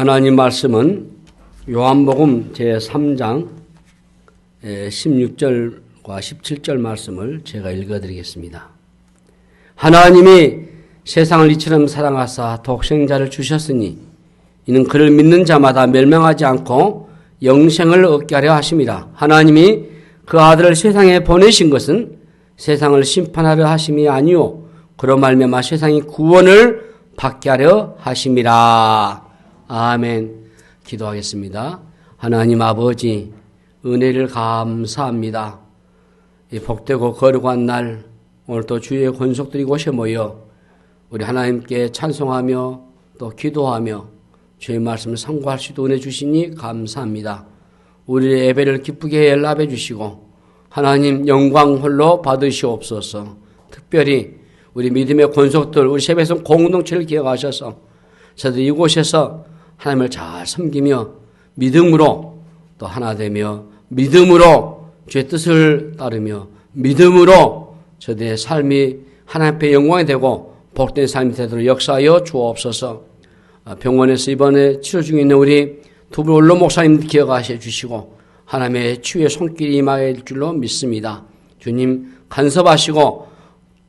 하나님 말씀은 요한복음 제3장 16절과 17절 말씀을 제가 읽어드리겠습니다. 하나님이 세상을 이처럼 사랑하사 독생자를 주셨으니 이는 그를 믿는 자마다 멸망하지 않고 영생을 얻게 하려 하심이라. 하나님이 그 아들을 세상에 보내신 것은 세상을 심판하려 하심이 아니요 그로 말미암아 세상이 구원을 받게 하려 하심이라. 아멘. 기도하겠습니다. 하나님 아버지, 은혜를 감사합니다. 이 복되고 거룩한 날, 오늘 또 주의 권속들이 곳에 모여 우리 하나님께 찬송하며 또 기도하며 주의 말씀을 상고할 수 있도록 은혜 주시니 감사합니다. 우리의 예배를 기쁘게 연락해 주시고 하나님 영광 홀로 받으시옵소서. 특별히 우리 믿음의 권속들, 우리 세배성 공동체를 기억하셔서 저도 이곳에서 하나님을 잘 섬기며 믿음으로 또 하나 되며 믿음으로 주의 뜻을 따르며 믿음으로 저들의 삶이 하나님 앞에 영광이 되고 복된 삶이 되도록 역사하여 주옵소서. 병원에서 이번에 치료 중에 있는 우리 두분 원로 목사님 기억하셔 주시고 하나님의 치유의 손길이 임할 줄로 믿습니다. 주님 간섭하시고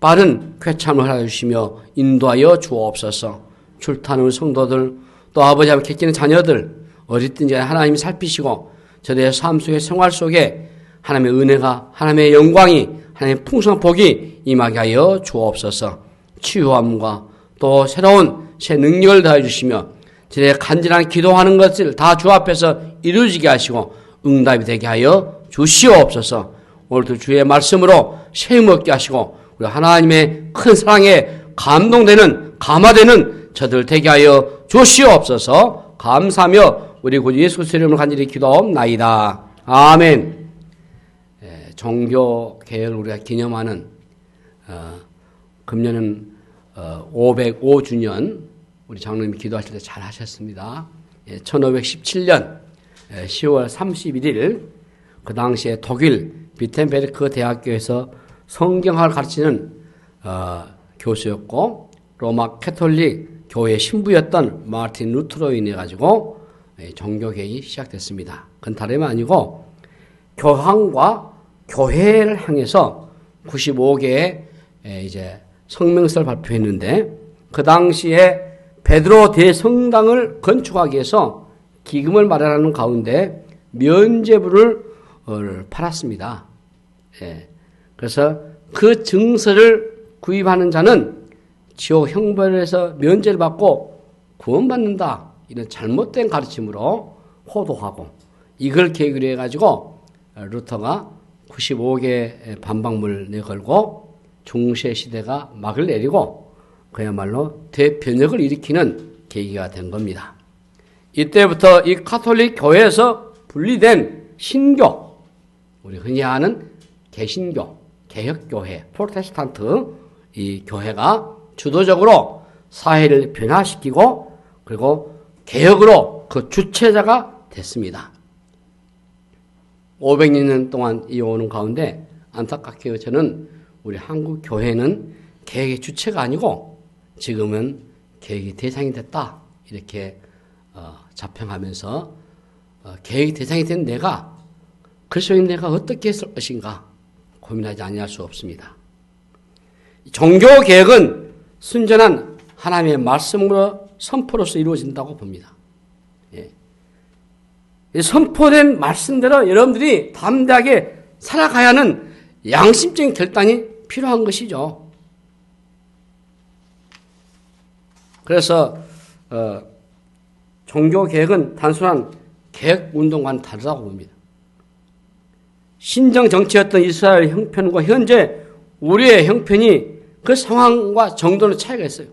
빠른 쾌참을 하여 주시며 인도하여 주옵소서. 출타하는 성도들 또 아버지 앞에 객기는 자녀들 어디든지 하나님이 살피시고 저들의 삶 속에 생활 속에 하나님의 은혜가 하나님의 영광이 하나님의 풍성한 복이 임하게 하여 주옵소서. 치유함과 또 새로운 새 능력을 더해 주시며 저들의 간절한 기도하는 것을 다 주 앞에서 이루어지게 하시고 응답이 되게 하여 주시옵소서. 오늘도 주의 말씀으로 셈 얻게 하시고 우리 하나님의 큰 사랑에 감화되는 저들 되게 하여 주시옵소서. 감사하며 우리 구주 예수 그리스도의 이름으로 간절히 기도하옵나이다. 아멘. 종교 개혁을 우리가 기념하는 금년은 505주년 우리 장로님이 기도하실 때 잘 하셨습니다. 1517년 10월 31일 그 당시에 독일 비텐베르크 대학교에서 성경학을 가르치는 교수였고 로마 캐톨릭 교회 신부였던 마르틴 루터로 인해 가지고 종교개혁이 시작됐습니다. 그건 다름이 아니고 교황과 교회를 향해서 95개의 이제 성명서를 발표했는데 그 당시에 베드로 대성당을 건축하기 위해서 기금을 마련하는 가운데 면죄부를 팔았습니다. 그래서 그 증서를 구입하는 자는 지옥 형벌에서 면죄를 받고 구원받는다. 이런 잘못된 가르침으로 호도하고 이걸 계기로 해가지고 루터가 95개의 반박문을 내걸고 중세 시대가 막을 내리고 그야말로 대변혁을 일으키는 계기가 된 겁니다. 이때부터 이 가톨릭 교회에서 분리된 신교, 우리 흔히 아는 개신교, 개혁교회, 프로테스탄트 이 교회가 주도적으로 사회를 변화시키고 그리고 개혁으로 그 주체자가 됐습니다. 500년 동안 이어오는 가운데 안타깝게 저는 우리 한국 교회는 개혁의 주체가 아니고 지금은 개혁의 대상이 됐다. 이렇게 자평하면서 개혁의 대상이 된 내가 그리스도인 내가 어떻게 했을 것인가 고민하지 아니할 수 없습니다. 종교개혁은 순전한 하나님의 말씀으로 선포로서 이루어진다고 봅니다. 선포된 말씀대로 여러분들이 담대하게 살아가야 하는 양심적인 결단이 필요한 것이죠. 그래서 종교개혁은 단순한 개혁운동과는 다르다고 봅니다. 신정정치였던 이스라엘 형편과 현재 우리의 형편이 그 상황과 정도는 차이가 있어요.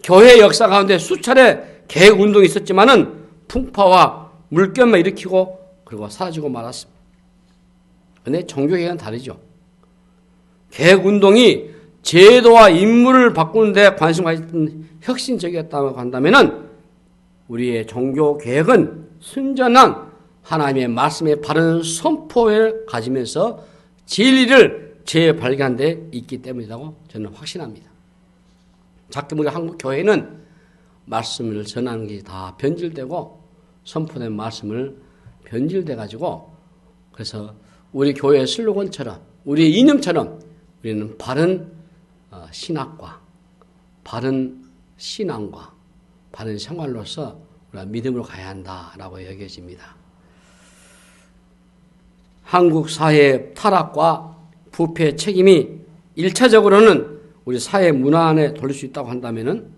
교회 역사 가운데 수차례 개혁운동이 있었지만은 풍파와 물결만 일으키고 그리고 사라지고 말았습니다. 그런데 종교개혁은 다르죠. 개혁운동이 제도와 인물을 바꾸는 데 관심 가졌던 혁신적이었다고 한다면은 우리의 종교개혁은 순전한 하나님의 말씀의 바른 선포를 가지면서 진리를 재발견한 데 있기 때문이라고 저는 확신합니다. 자꾸 우리 한국 교회는 말씀을 전하는 게 다 변질되고 선포된 말씀을 변질돼 가지고 그래서 우리 교회 슬로건처럼 우리 이념처럼 우리는 바른 신학과 바른 신앙과 바른 생활로서 우리가 믿음으로 가야 한다라고 여겨집니다. 한국 사회의 타락과 부패의 책임이 1차적으로는 우리 사회 문화 안에 돌릴 수 있다고 한다면은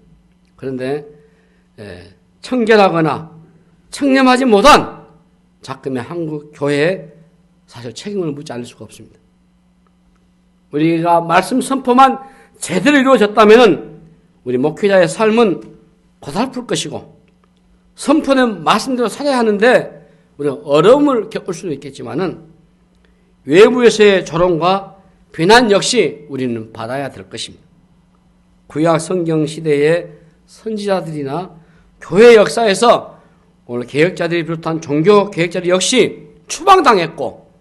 그런데 청결하거나 청렴하지 못한 작금의 한국 교회에 사실 책임을 묻지 않을 수가 없습니다. 우리가 말씀 선포만 제대로 이루어졌다면은 우리 목회자의 삶은 고달플 것이고 선포된 말씀대로 살아야 하는데 우리가 어려움을 겪을 수도 있겠지만은 외부에서의 조롱과 비난 역시 우리는 받아야 될 것입니다. 구약 성경 시대의 선지자들이나 교회 역사에서 오늘 개혁자들이 비롯한 종교 개혁자들 역시 추방당했고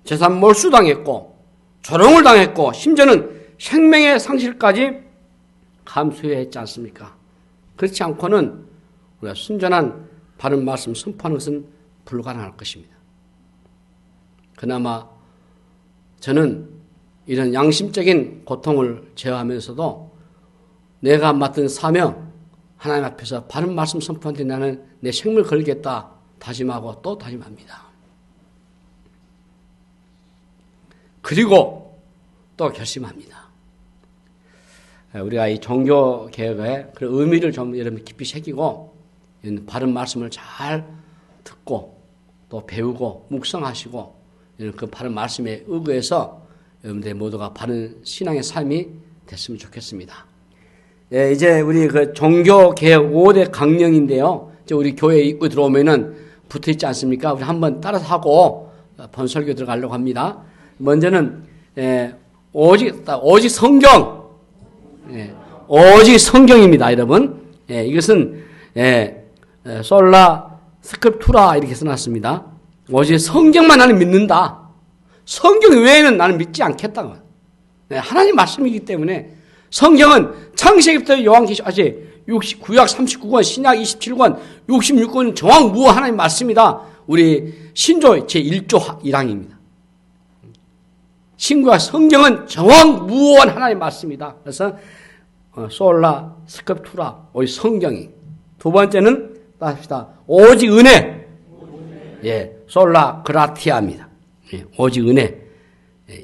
재산 몰수당했고 조롱을 당했고 심지어는 생명의 상실까지 감수해야 했지 않습니까? 그렇지 않고는 우리가 순전한 바른 말씀 선포하는 것은 불가능할 것입니다. 그나마 저는 이런 양심적인 고통을 제어하면서도 내가 맡은 사명, 하나님 앞에서 바른 말씀 선포할 때 나는 내 생명을 걸겠다 다짐하고 또 다짐합니다. 그리고 또 결심합니다. 우리가 이 종교 개혁의 그런 의미를 좀 여러분 깊이 새기고 이런 바른 말씀을 잘 듣고 또 배우고 묵상하시고 이런 그 바른 말씀에 의거해서 여러분들 모두가 바른 신앙의 삶이 됐으면 좋겠습니다. 예, 이제 우리 그 종교 개혁 5대 강령인데요. 이제 우리 교회에 입고 들어오면은 붙어 있지 않습니까? 우리 한번 따라서 하고 본설교 들어가려고 합니다. 먼저는 오직 성경. 오직 성경입니다, 여러분. 이것은 솔라 스크립투라 이렇게 써놨습니다. 오직 성경만 나는 믿는다. 성경 외에는 나는 믿지 않겠다. 하나님 말씀이기 때문에 성경은 창세기부터 요한계시까지 구약 39권, 신약 27권, 66권 정확무어 하나님 말씀이다. 우리 신조 제1조 1항입니다. 신구와 성경은 정확무어한 하나님 말씀이다. 그래서 솔라 스크립투라 오직 성경이. 두 번째는 따릅시다. 오직 은혜. 솔라 그라티아입니다. 오직 은혜.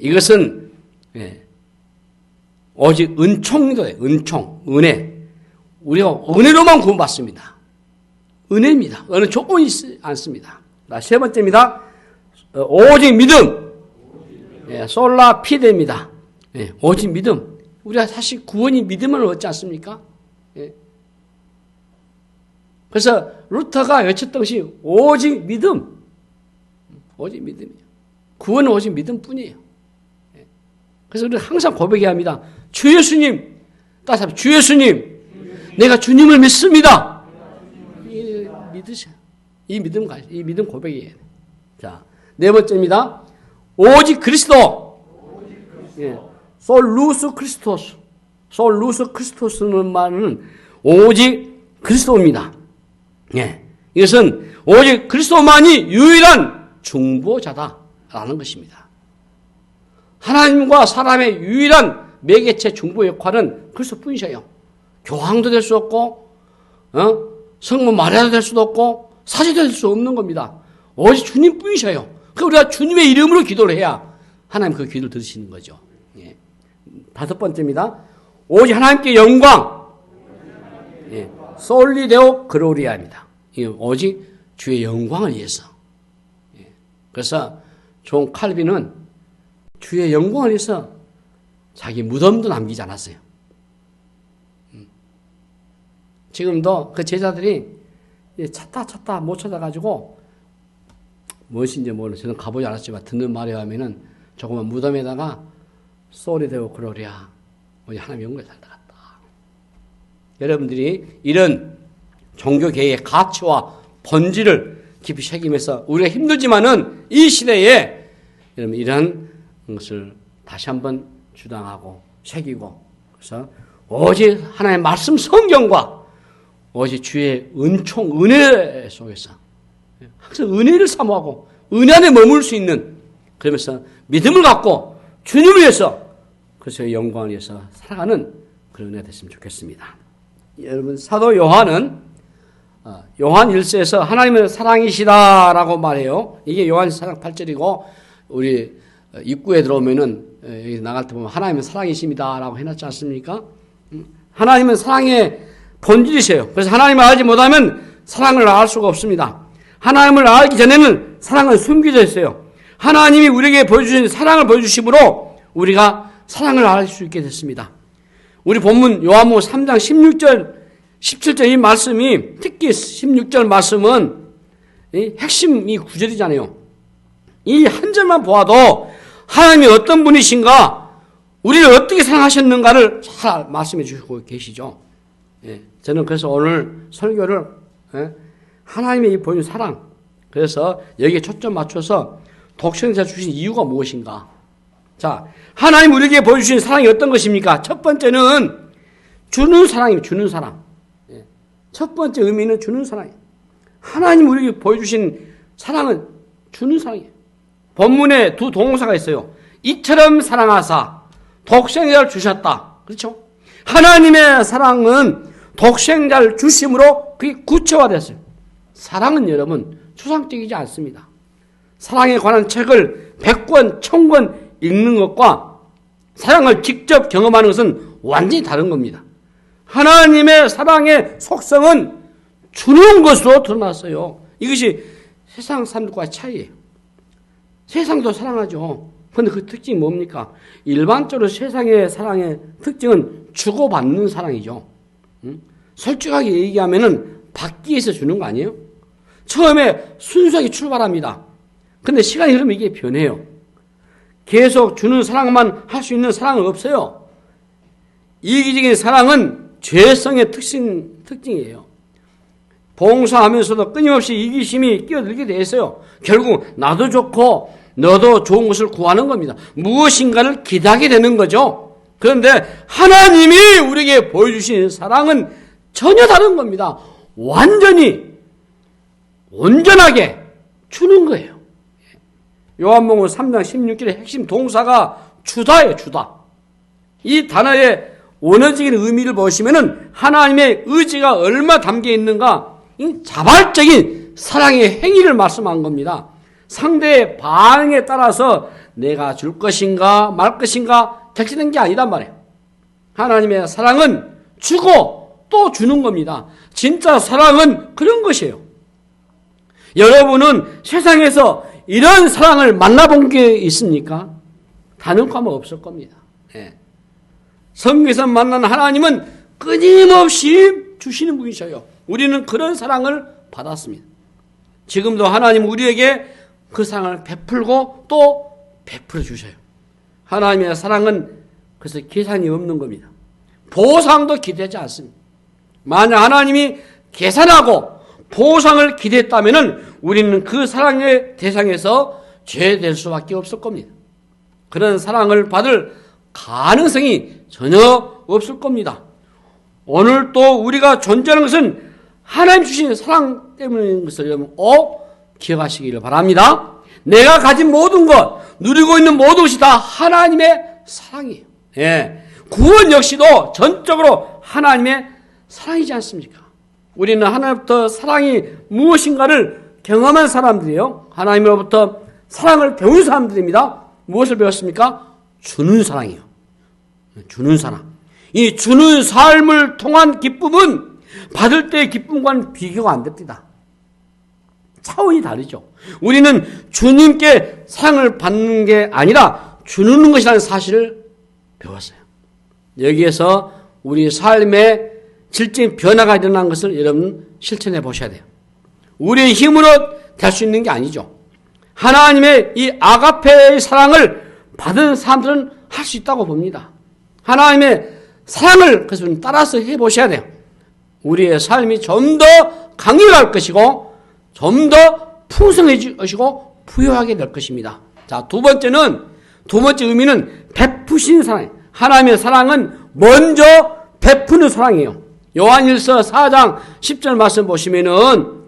이것은 오직 은총도 돼요. 은총, 은혜. 우리가 은혜로만 구원받습니다. 은혜입니다. 어느 조건이 있지 않습니다. 세 번째입니다. 오직 믿음. 솔라 피데입니다. 오직 믿음. 우리가 사실 구원이 믿음을 얻지 않습니까? 그래서 루터가 외쳤던 것이 오직 믿음. 오직 믿음이에요. 구원은 오직 믿음뿐이에요. 그래서 우리가 항상 고백해야 합니다. 주 예수님, 따라서 주 예수님, 내가 주님을 믿습니다. 믿으세요. 이 믿음 고백이에요. 자, 네 번째입니다. 오직 그리스도. 솔루스 크리스토스. 솔루스 크리스토스는 말은 오직 그리스도입니다. 이것은 오직 그리스도만이 유일한 중보자다라는 것입니다. 하나님과 사람의 유일한 매개체 중보 역할은 그리스도뿐이셔요. 교황도 될 수 없고, 성모 마리아도 될 수도 없고, 사제도 될 수 없는 겁니다. 오직 주님뿐이셔요. 그러니까 우리가 주님의 이름으로 기도를 해야 하나님 그 기도를 들으시는 거죠. 다섯 번째입니다. 오직 하나님께 영광. 솔리데오 그로리아입니다. 오직 주의 영광을 위해서. 그래서 존 칼빈은 주의 영광을 위해서 자기 무덤도 남기지 않았어요. 지금도 그 제자들이 찾다 못 찾아가지고 무엇인지 모르는 저는 가보지 않았지만 듣는 말에 하면은 조그만 무덤에다가 솔리데오 그로리아 우리 하나님 영광에 살다 갔다. 여러분들이 이런 종교계의 가치와 본질을 깊이 새기면서 우리가 힘들지만은 이 시대에 여러분 이런 것을 다시 한번 주장하고 새기고 그래서 오직 하나님의 말씀 성경과 오직 주의 은총, 은혜 속에서 항상 은혜를 사모하고 은혜 안에 머물 수 있는, 그러면서 믿음을 갖고 주님을 위해서 그리스도의 영광을 위해서 살아가는 그런 은혜가 됐으면 좋겠습니다. 여러분, 사도 요한 1서에서 하나님은 사랑이시다라고 말해요. 이게 요한 4장 8절이고 우리 입구에 들어오면은 여기 나갈 때 보면 하나님은 사랑이십니다라고 해놨지 않습니까? 하나님은 사랑의 본질이세요. 그래서 하나님을 알지 못하면 사랑을 알 수가 없습니다. 하나님을 알기 전에는 사랑은 숨겨져 있어요. 하나님이 우리에게 보여주신 사랑을 보여주심으로 우리가 사랑을 알 수 있게 됐습니다. 우리 본문 요한복음 3장 16절 17절 이 말씀이, 특히 16절 말씀은 핵심이 구절이잖아요. 이 한 절만 보아도 하나님이 어떤 분이신가, 우리를 어떻게 사랑하셨는가를 잘 말씀해 주시고 계시죠. 저는 그래서 오늘 설교를 하나님이 보여준 사랑, 그래서 여기에 초점 맞춰서 독생자 주신 이유가 무엇인가. 자, 하나님 우리에게 보여주신 사랑이 어떤 것입니까? 첫 번째는 주는 사랑입니다. 주는 사랑. 첫 번째 의미는 주는 사랑이에요. 하나님 우리에게 보여주신 사랑은 주는 사랑이에요. 본문에 두 동사가 있어요. 이처럼 사랑하사 독생자를 주셨다. 그렇죠? 하나님의 사랑은 독생자를 주심으로 그게 구체화됐어요. 사랑은 여러분 추상적이지 않습니다. 사랑에 관한 책을 100권, 1000권 읽는 것과 사랑을 직접 경험하는 것은 완전히 다른 겁니다. 하나님의 사랑의 속성은 주는 것으로 드러났어요. 이것이 세상 사람들과의 차이예요. 세상도 사랑하죠. 그런데 그 특징이 뭡니까? 일반적으로 세상의 사랑의 특징은 주고받는 사랑이죠. 솔직하게 얘기하면은 받기 위해서 주는 거 아니에요? 처음에 순수하게 출발합니다. 근데 시간이 흐르면 이게 변해요. 계속 주는 사랑만 할 수 있는 사랑은 없어요. 이기적인 사랑은 죄성의 특징이에요. 봉사하면서도 끊임없이 이기심이 끼어들게 돼 있어요. 결국 나도 좋고 너도 좋은 것을 구하는 겁니다. 무엇인가를 기대하게 되는 거죠. 그런데 하나님이 우리에게 보여주신 사랑은 전혀 다른 겁니다. 완전히 온전하게 주는 거예요. 요한복음 3장 16절의 핵심 동사가 주다예요. 주다. 이 단어의 원어적인 의미를 보시면은 하나님의 의지가 얼마나 담겨 있는가, 이 자발적인 사랑의 행위를 말씀한 겁니다. 상대의 반응에 따라서 내가 줄 것인가 말 것인가 결정된 게 아니단 말이에요. 하나님의 사랑은 주고 또 주는 겁니다. 진짜 사랑은 그런 것이에요. 여러분은 세상에서 이런 사랑을 만나본 게 있습니까? 단언코 하면 없을 겁니다. 성경에서 만난 하나님은 끊임없이 주시는 분이셔요. 우리는 그런 사랑을 받았습니다. 지금도 하나님 우리에게 그 사랑을 베풀고 또 베풀어 주셔요. 하나님의 사랑은 그래서 계산이 없는 겁니다. 보상도 기대하지 않습니다. 만약 하나님이 계산하고 보상을 기대했다면 우리는 그 사랑의 대상에서 죄될 수밖에 없을 겁니다. 그런 사랑을 받을 가능성이 전혀 없을 겁니다. 오늘 또 우리가 존재하는 것은 하나님 주신 사랑 때문인 것을 여러분 기억하시기를 바랍니다. 내가 가진 모든 것, 누리고 있는 모든 것이 다 하나님의 사랑이에요. 구원 역시도 전적으로 하나님의 사랑이지 않습니까? 우리는 하나님부터 사랑이 무엇인가를 경험한 사람들이에요. 하나님으로부터 사랑을 배운 사람들입니다. 무엇을 배웠습니까? 주는 사랑이요. 주는 사랑. 이 주는 삶을 통한 기쁨은 받을 때의 기쁨과는 비교가 안 됩니다. 차원이 다르죠. 우리는 주님께 사랑을 받는 게 아니라 주는 것이라는 사실을 배웠어요. 여기에서 우리 삶의 질적인 변화가 일어난 것을 여러분 실천해 보셔야 돼요. 우리의 힘으로 될 수 있는 게 아니죠. 하나님의 이 아가페의 사랑을 받은 사람들은 할 수 있다고 봅니다. 하나님의 사랑을 그래서 따라서 해보셔야 돼요. 우리의 삶이 좀 더 강렬할 것이고 좀 더 풍성해지고 부유하게 될 것입니다. 자, 두 번째 의미는 베푸신 사랑이에요. 하나님의 사랑은 먼저 베푸는 사랑이에요. 요한일서 4장 10절 말씀 보시면은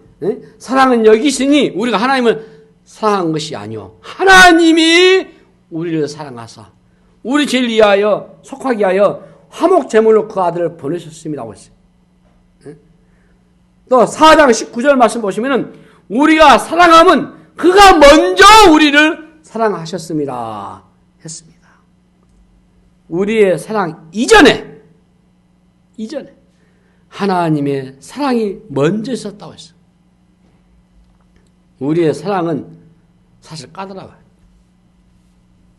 사랑은 여기 있으니 우리가 하나님을 사랑한 것이 아니요 하나님이 우리를 사랑하사 우리 죄를 위하여 속하게 하여 화목 제물로 그 아들을 보내셨습니다고 했어요. 또 4장 19절 말씀 보시면은 우리가 사랑함은 그가 먼저 우리를 사랑하셨습니다 했습니다. 우리의 사랑 이전에 하나님의 사랑이 먼저 있었다고 했어요. 우리의 사랑은 사실 까다로워요.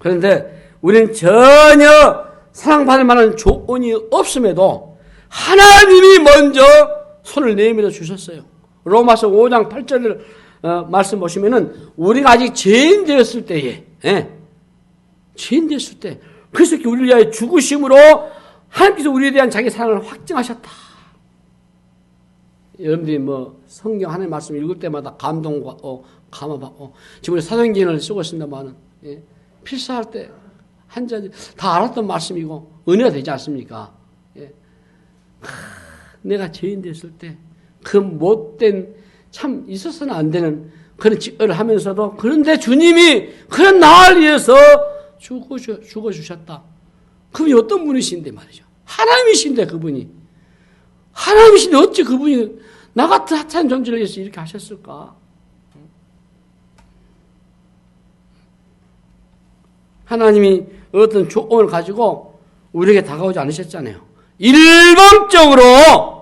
그런데 우리는 전혀 사랑받을 만한 조건이 없음에도 하나님이 먼저 손을 내밀어 주셨어요. 로마서 5장 8절 말씀 보시면은 우리가 아직 죄인 되었을 때에 죄인 되었을 때 그리스도께서 우리를 위하여 죽으심으로 하나님께서 우리에 대한 자기 사랑을 확증하셨다. 여러분들이 뭐 성경 하나님 말씀 읽을 때마다 감동받고 감화받고 지금 우리 사도행전을 쓰고 있습니다만은 필사할 때 한 자리 다 알았던 말씀이고 은혜가 되지 않습니까? 내가 죄인 됐을 때 그 못된 참 있어서는 안 되는 그런 짓을 하면서도 그런데 주님이 그런 나를 위해서 죽어주셨다. 그분이 어떤 분이신데 말이죠. 하나님이신데 그분이. 하나님이신데 어찌 그분이 나 같은 하찮은 존재를 위해서 이렇게 하셨을까? 하나님이 어떤 조건을 가지고 우리에게 다가오지 않으셨잖아요. 일방적으로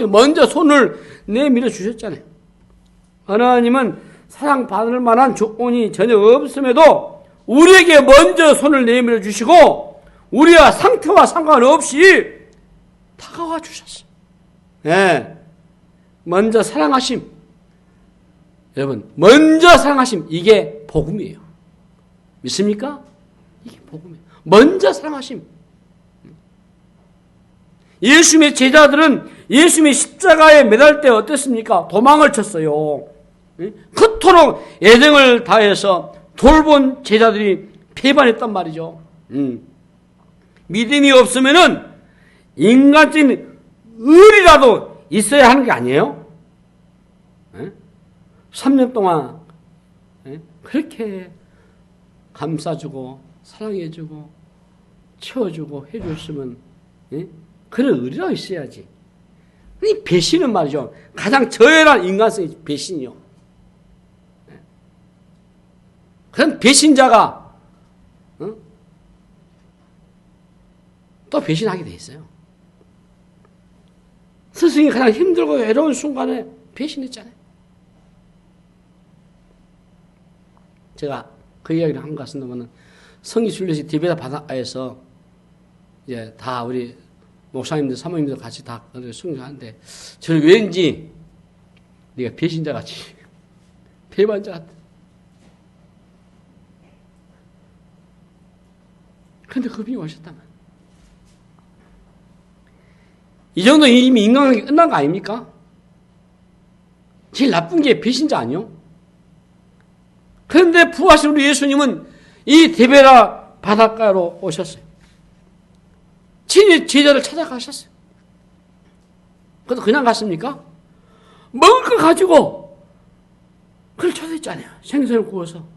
먼저 손을 내밀어 주셨잖아요. 하나님은 사랑받을 만한 조건이 전혀 없음에도 우리에게 먼저 손을 내밀어 주시고 우리와 상태와 상관없이 다가와 주셨어요. 먼저 사랑하심. 여러분, 먼저 사랑하심. 이게 복음이에요. 믿습니까? 이게 복음이에요. 먼저 사랑하심. 예수님의 제자들은 예수님의 십자가에 매달 때 어땠습니까? 도망을 쳤어요. 그토록 애정을 다해서 돌본 제자들이 배반했단 말이죠. 믿음이 없으면은 인간적인 의리라도 있어야 하는 게 아니에요? 3년 동안 그렇게 감싸주고 사랑해주고 채워주고 해줬으면 그런 의리가 있어야지. 이 배신은 말이죠. 가장 저열한 인간성이 배신이요. 그런 배신자가 또 배신하게 돼 있어요. 스승이 가장 힘들고 외로운 순간에 배신했잖아요. 제가 그 이야기를 한 것 같습니다만 성기 순례시 디베다 바닷가에서 이제 다 우리 목사님들, 사모님들 같이 다 순교하는데 저는 왠지 네가 배신자 같이 배반자 같아. 그런데 그분이 오셨다면 이 정도 이미 인간관계 끝난 거 아닙니까? 제일 나쁜 게 배신자 아니요? 그런데 부하신 우리 예수님은 이 디베라 바닷가로 오셨어요. 친히 제자를 찾아가셨어요. 그래도 그냥 갔습니까? 먹을 거 가지고 그걸 초대했잖아요. 생선을 구워서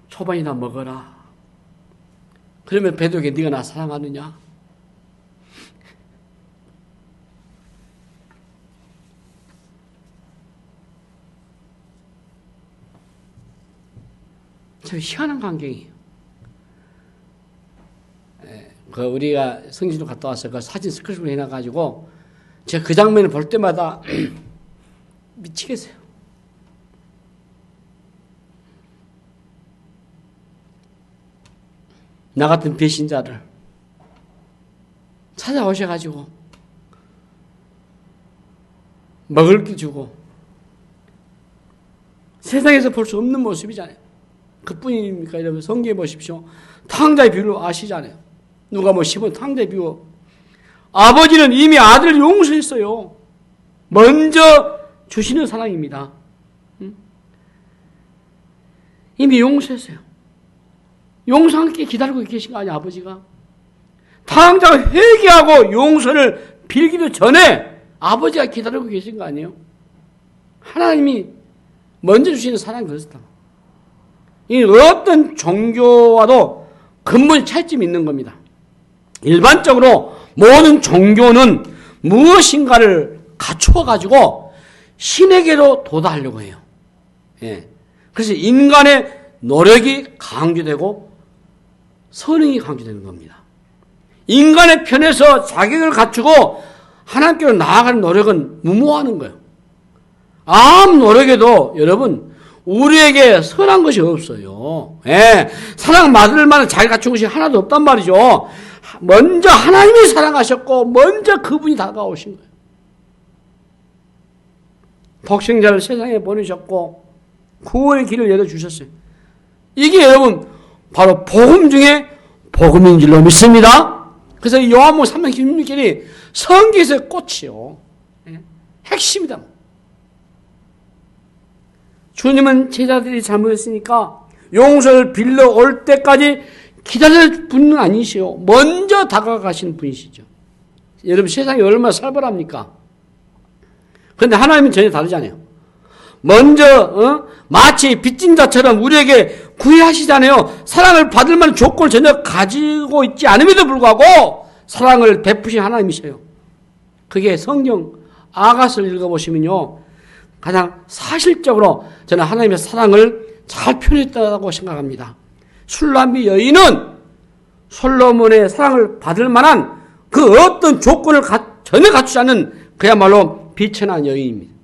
초반이나 먹어라. 그러면 베드로에게 네가 나 사랑하느냐? 참 희한한 광경이에요. 그 우리가 성지로 갔다 와서 그 사진 스크립을 해놔가지고 제가 그 장면을 볼 때마다 미치겠어요. 나 같은 배신자를 찾아오셔가지고 먹을 게 주고 세상에서 볼 수 없는 모습이잖아요. 그뿐입니까? 여러분 성경에 보십시오. 탕자의 비유를 아시잖아요. 누가 뭐 10원 탕자의 비유. 아버지는 이미 아들을 용서했어요. 먼저 주시는 사랑입니다. 이미 용서했어요. 용서하게 기다리고 계신 거 아니야, 아버지가? 탕자가 회개하고 용서를 빌기도 전에 아버지가 기다리고 계신 거 아니에요? 하나님이 먼저 주시는 사랑이 그렇다. 이 어떤 종교와도 근본 차이점이 있는 겁니다. 일반적으로 모든 종교는 무엇인가를 갖추어가지고 신에게로 도달하려고 해요. 예. 그래서 인간의 노력이 강조되고 선행이 강조되는 겁니다. 인간의 편에서 자격을 갖추고 하나님께로 나아가는 노력은 무모하는 거예요. 아무 노력에도 여러분 우리에게 선한 것이 없어요. 예. 사랑받을 만한 자기 갖춘 것이 하나도 없단 말이죠. 먼저 하나님이 사랑하셨고 먼저 그분이 다가오신 거예요. 독생자를 세상에 보내셨고 구원의 길을 열어주셨어요. 이게 여러분 바로 복음 중에 복음인 줄로 믿습니다. 그래서 요한복음 3장 16절이 성경에서의 꽃이요. 핵심이다. 주님은 제자들이 잘못했으니까 용서를 빌러 올 때까지 기다릴 분은 아니시오. 먼저 다가가시는 분이시죠. 여러분 세상이 얼마나 살벌합니까? 그런데 하나님은 전혀 다르잖아요. 먼저 마치 빚진 자처럼 우리에게 구애하시잖아요. 사랑을 받을 만한 조건을 전혀 가지고 있지 않음에도 불구하고 사랑을 베푸신 하나님이세요. 그게 성경 아가서를 읽어보시면요. 가장 사실적으로 저는 하나님의 사랑을 잘 표현했다고 생각합니다. 술람비 여인은 솔로몬의 사랑을 받을 만한 그 어떤 조건을 전혀 갖추지 않는 그야말로 비천한 여인입니다.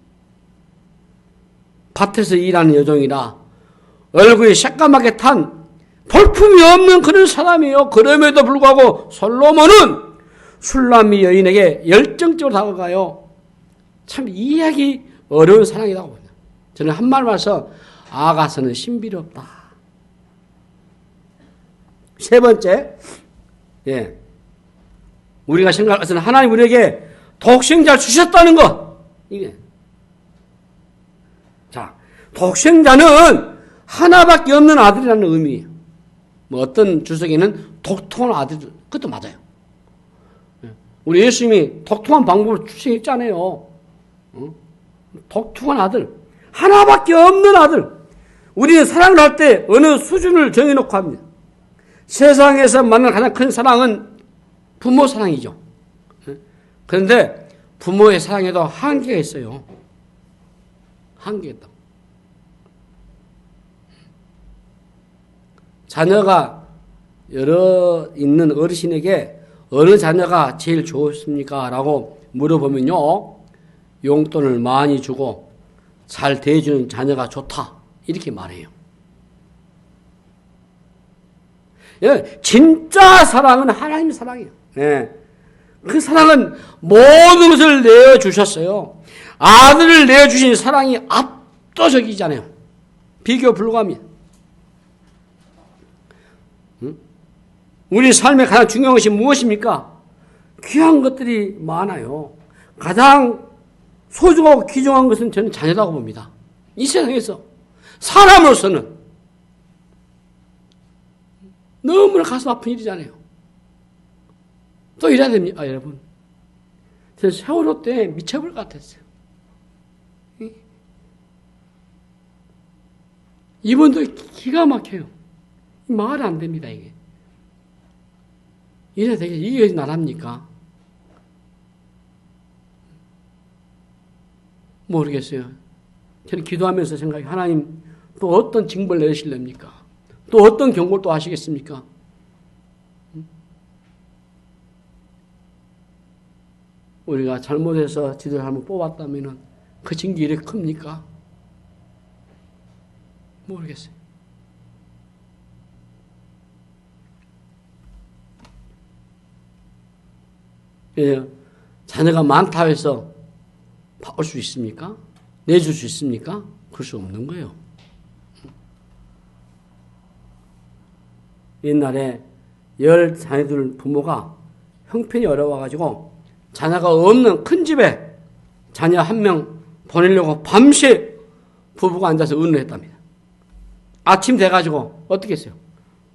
밭에서 일하는 여종이라 얼굴이 새까맣게 탄 볼품이 없는 그런 사람이에요. 그럼에도 불구하고 솔로몬은 술람비 여인에게 열정적으로 다가가요. 참 이해하기 어려운 사랑이라고 봅니다. 저는 한말 와서 아가서는 신비롭다. 세 번째, 우리가 생각할 것은 하나님 우리에게 독생자를 주셨다는 것. 이게. 자, 독생자는 하나밖에 없는 아들이라는 의미예요. 뭐 어떤 주석에는 독통한 아들, 그것도 맞아요. 우리 예수님이 독통한 방법을 출생했잖아요. 독통한 아들, 하나밖에 없는 아들. 우리는 사랑을 할 때 어느 수준을 정해놓고 합니다. 세상에서 만난 가장 큰 사랑은 부모 사랑이죠. 그런데 부모의 사랑에도 한계가 있어요. 한계가 있다. 자녀가 여러 있는 어르신에게 어느 자녀가 제일 좋습니까? 라고 물어보면요. 용돈을 많이 주고 잘 대해주는 자녀가 좋다. 이렇게 말해요. 진짜 사랑은 하나님의 사랑이에요. 그 사랑은 모든 것을 내어주셨어요. 아들을 내어주신 사랑이 압도적이잖아요. 비교 불가합니다. 우리 삶에 가장 중요한 것이 무엇입니까? 귀한 것들이 많아요. 가장 소중하고 귀중한 것은 저는 자녀라고 봅니다. 이 세상에서 사람으로서는 너무나 가슴 아픈 일이잖아요. 또 이래야 됩니다, 여러분. 저는 세월호 때 미쳐버릴 것 같았어요. 이분도 기가 막혀요. 말이 안 됩니다, 이게. 이래야 되겠지. 이게 나랍니까? 모르겠어요. 저는 기도하면서 생각해, 하나님 또 어떤 징벌 내리실랍니까? 또 어떤 경고를 또 하시겠습니까? 우리가 잘못해서 지도를 한번 뽑았다면 그 징계 이렇게 큽니까? 모르겠어요. 자녀가 많다 해서 바꿀 수 있습니까? 내줄 수 있습니까? 그럴 수 없는 거예요. 옛날에 10 자녀들 부모가 형편이 어려워가지고 자녀가 없는 큰 집에 자녀 1명 보내려고 밤새 부부가 앉아서 의논을 했답니다. 아침 돼가지고 어떻게 했어요?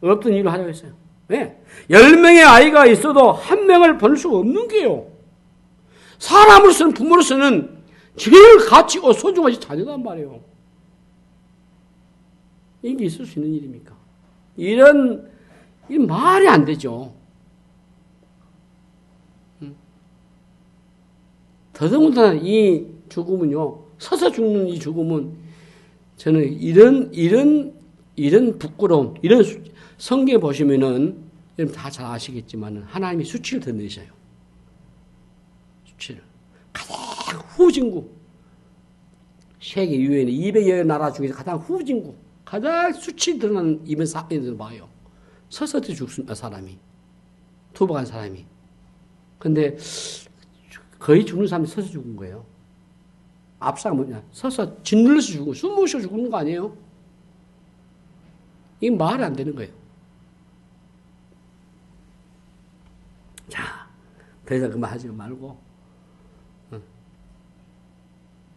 없던 일을 하려고 했어요. 왜? 10명의 아이가 있어도 1명을 보낼 수가 없는 게요. 사람으로서는, 부모로서는 제일 가치고 소중하지 자녀단 말이에요. 이게 있을 수 있는 일입니까? 이 말이 안 되죠. 더더군다나 이 죽음은요, 서서 죽는 이 죽음은 저는 이런 부끄러움, 이런 성경에 보시면은 여러분 다 잘 아시겠지만 하나님이 수치를 더 내셔요. 수치를. 가장 후진국. 세계 유엔의 200여 나라 중에서 가장 후진국. 가장 수치 드러나는 이번 사건을 봐요. 서서 죽습니다, 사람이. 투박한 사람이. 근데 거의 죽는 사람이 서서 죽은 거예요. 앞사가 뭐냐? 서서 짓눌러서 죽고, 숨 모셔 죽는 거 아니에요? 이게 말이 안 되는 거예요. 자, 더 이상 그만 하지 말고.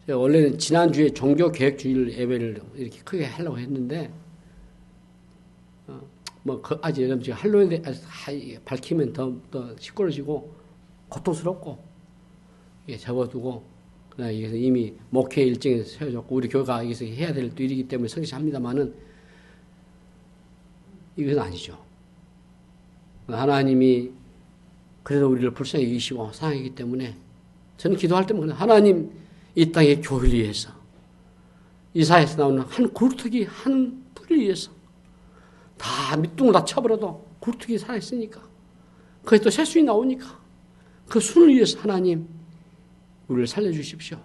제가 원래는 지난주에 종교개혁주의를 예배를 이렇게 크게 하려고 했는데, 아직 여러분 지금 할로윈에 밝히면 더 시끄러지고, 고통스럽고, 예, 접어두고, 그러나 여기서 이미 목회 일정에 세워졌고, 우리 교회가 여기서 해야 될 일이기 때문에 성실합니다만은, 이것은 아니죠. 하나님이 그래도 우리를 불쌍히 여기시고 사랑하기 때문에 저는 기도할 때마다 하나님 이 땅의 교회를 위해서 이 사회에서 나오는 한 굴뚝이 한 뿌리를 위해서 다 밑둥을 다 쳐버려도 굴뚝이 살아있으니까 거기에 또 새순이 나오니까 그 순을 위해서 하나님 우리를 살려주십시오.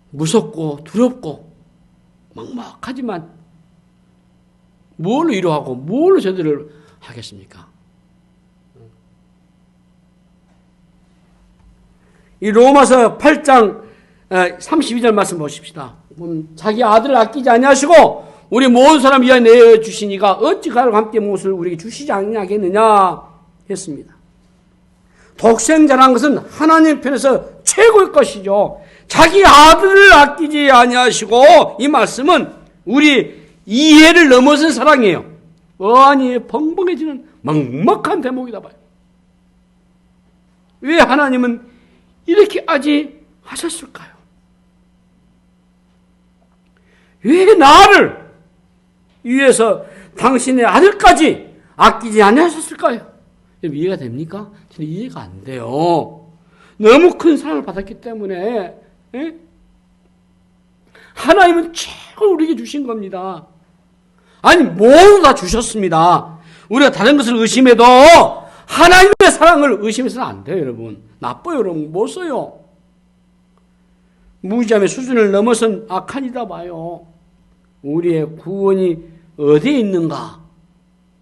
무섭고 두렵고 막막하지만 뭘로 위로하고 뭘로 저들을 하겠습니까? 이 로마서 8장 32절 말씀 보십시다. 자기 아들을 아끼지 아니하시고 우리 모든 사람 위하여 내어주시니가 어찌 가족과 함께 무엇을 우리에게 주시지 아니하겠느냐 했습니다. 독생자라는 것은 하나님 편에서 최고의 것이죠. 자기 아들을 아끼지 아니하시고 이 말씀은 우리 이해를 넘어선 사랑이에요. 아니 벙벙해지는 막막한 대목이다 봐요. 왜 하나님은 이렇게 아지하셨을까요? 왜 나를 위해서 당신의 아들까지 아끼지 아니하셨을까요? 이해가 됩니까? 저는 이해가 안 돼요. 너무 큰 사랑을 받았기 때문에 하나님은 최고 우리에게 주신 겁니다. 아니 모두 다 주셨습니다. 우리가 다른 것을 의심해도 하나님의 사랑을 의심해서는 안 돼요, 여러분. 나빠요, 여러분. 못 써요. 무지함의 수준을 넘어선 악한이다 봐요. 우리의 구원이 어디에 있는가?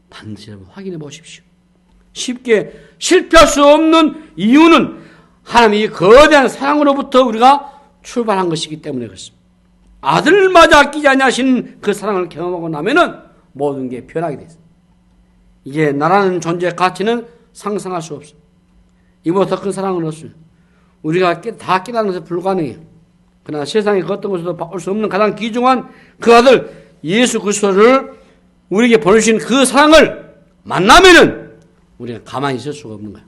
반드시 여러분 확인해 보십시오. 쉽게 실패할 수 없는 이유는 하나님의 거대한 사랑으로부터 우리가 출발한 것이기 때문에 그렇습니다. 아들을 마저 아끼지 아니하시는 그 사랑을 경험하고 나면은 모든 게 변하게 됐습니다. 이제 나라는 존재의 가치는 상상할 수 없습니다. 이보다 더 큰 사랑은 없습니다. 우리가 다 깨닫는 것은 불가능해요. 그러나 세상에 그 어떤 것에도 바꿀 수 없는 가장 귀중한 그 아들 예수 그리스도를 우리에게 보내주신 그 사랑을 만나면은 우리가 가만히 있을 수가 없는 거예요.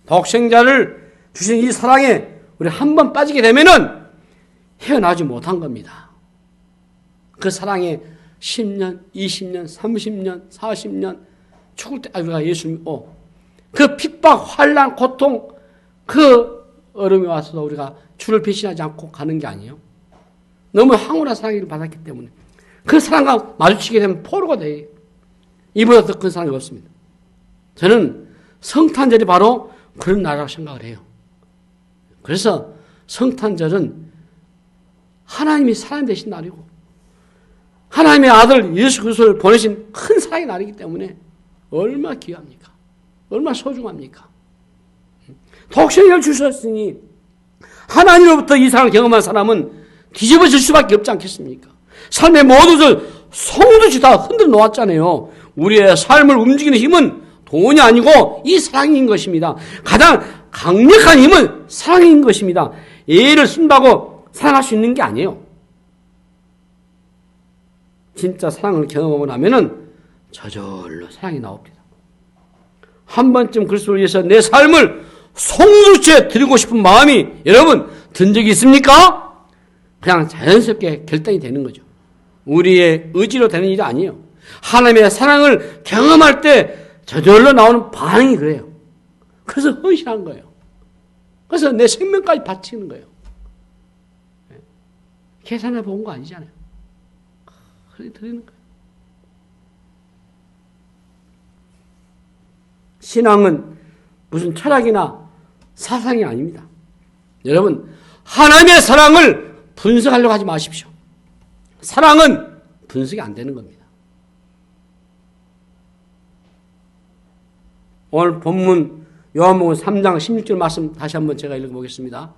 독생자를 주신 이 사랑에 우리 한 번 빠지게 되면은 헤어나지 못한 겁니다. 그 사랑에 10년, 20년, 30년, 40년 죽을 때 우리가 예수 믿고 그 핍박, 환난, 고통 그 어려움이 와서도 우리가 주를 배신하지 않고 가는 게 아니에요. 너무 황홀한 사랑을 받았기 때문에 그 사랑과 마주치게 되면 포로가 돼요. 이보다 더 큰 사랑이 없습니다. 저는 성탄절이 바로 그런 날이라고 생각을 해요. 그래서 성탄절은 하나님이 사람 되신 날이고 하나님의 아들 예수 그리스도를 보내신 큰 사랑의 날이기 때문에 얼마나 귀합니까? 얼마나 소중합니까? 독생자를 주셨으니 하나님으로부터 이 사랑을 경험한 사람은 뒤집어질 수밖에 없지 않겠습니까? 삶의 모든 것을 송두시 다 흔들어 놓았잖아요. 우리의 삶을 움직이는 힘은 돈이 아니고 이 사랑인 것입니다. 가장 강력한 힘은 사랑인 것입니다. 애를 쓴다고 사랑할 수 있는 게 아니에요. 진짜 사랑을 경험하고 나면은 저절로 사랑이 나옵니다. 한 번쯤 그리스도를 위해서 내 삶을 송두째 드리고 싶은 마음이 여러분 든 적이 있습니까? 그냥 자연스럽게 결단이 되는 거죠. 우리의 의지로 되는 일이 아니에요. 하나님의 사랑을 경험할 때 저절로 나오는 반응이 그래요. 그래서 헌신한 거예요. 그래서 내 생명까지 바치는 거예요. 계산해 본 거 아니잖아요. 그래 드리는 거예요. 신앙은 무슨 철학이나 사상이 아닙니다. 여러분, 하나님의 사랑을 분석하려고 하지 마십시오. 사랑은 분석이 안 되는 겁니다. 오늘 본문 요한복음 3장 16절 말씀 다시 한번 제가 읽어보겠습니다.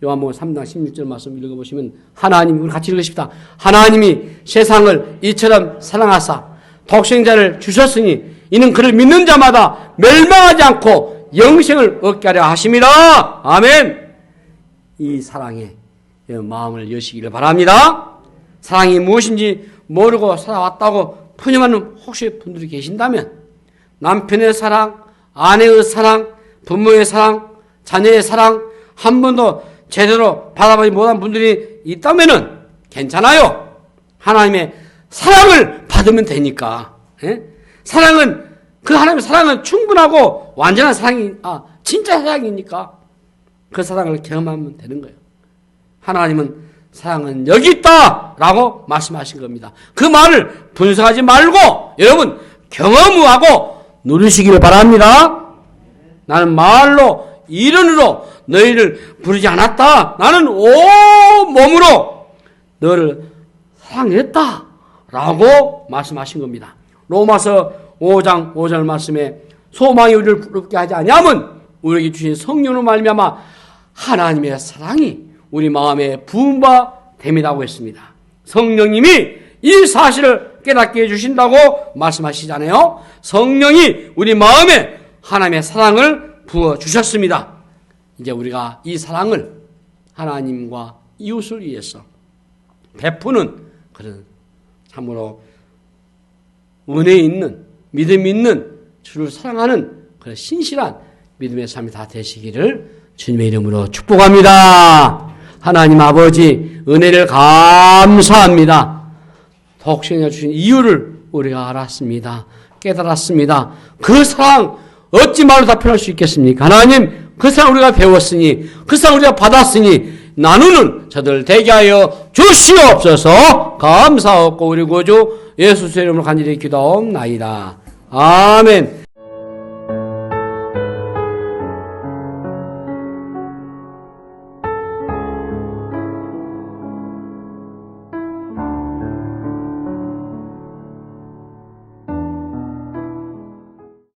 요한복음 3장 16절 말씀 읽어보시면 하나님, 우리 같이 읽으십시다. 하나님이 세상을 이처럼 사랑하사 독생자를 주셨으니 이는 그를 믿는 자마다 멸망하지 않고 영생을 얻게 하려 하심이라. 아멘. 이 사랑에 마음을 여시기를 바랍니다. 사랑이 무엇인지 모르고 살아왔다고 푸념하는 혹시 분들이 계신다면 남편의 사랑, 아내의 사랑, 부모의 사랑, 자녀의 사랑 한 번도 제대로 받아보지 못한 분들이 있다면은 괜찮아요. 하나님의 사랑을 받으면 되니까. 사랑은 그 하나님의 사랑은 충분하고 완전한 사랑이 진짜 사랑이니까 그 사랑을 경험하면 되는 거예요. 하나님은 사랑은 여기 있다라고 말씀하신 겁니다. 그 말을 분석하지 말고 여러분 경험하고 누리시기를 바랍니다. 나는 말로 이론으로 너희를 부르지 않았다. 나는 온 몸으로 너를 사랑했다라고 말씀하신 겁니다. 로마서 5장 5절 말씀에 소망이 우리를 부럽게 하지 아니하면 우리에게 주신 성령으로 말미암아 하나님의 사랑이 우리 마음에 부음바 됨이라고 했습니다. 성령님이 이 사실을 깨닫게 해주신다고 말씀하시잖아요. 성령이 우리 마음에 하나님의 사랑을 부어주셨습니다. 이제 우리가 이 사랑을 하나님과 이웃을 위해서 베푸는 그런 참으로 은혜 있는 믿음 있는 주를 사랑하는 그런 신실한 믿음의 삶이 다 되시기를 주님의 이름으로 축복합니다. 하나님 아버지 은혜를 감사합니다. 독생자 주신 이유를 우리가 알았습니다. 깨달았습니다. 그 사랑 어찌 말로 다 표현할 수 있겠습니까? 하나님 그 사랑 우리가 배웠으니 그 사랑 우리가 받았으니 나누는 저들 되게 하여 주시옵소서. 감사하고 우리 구주 예수 이름으로 간절히 기도하옵나이다. 아멘.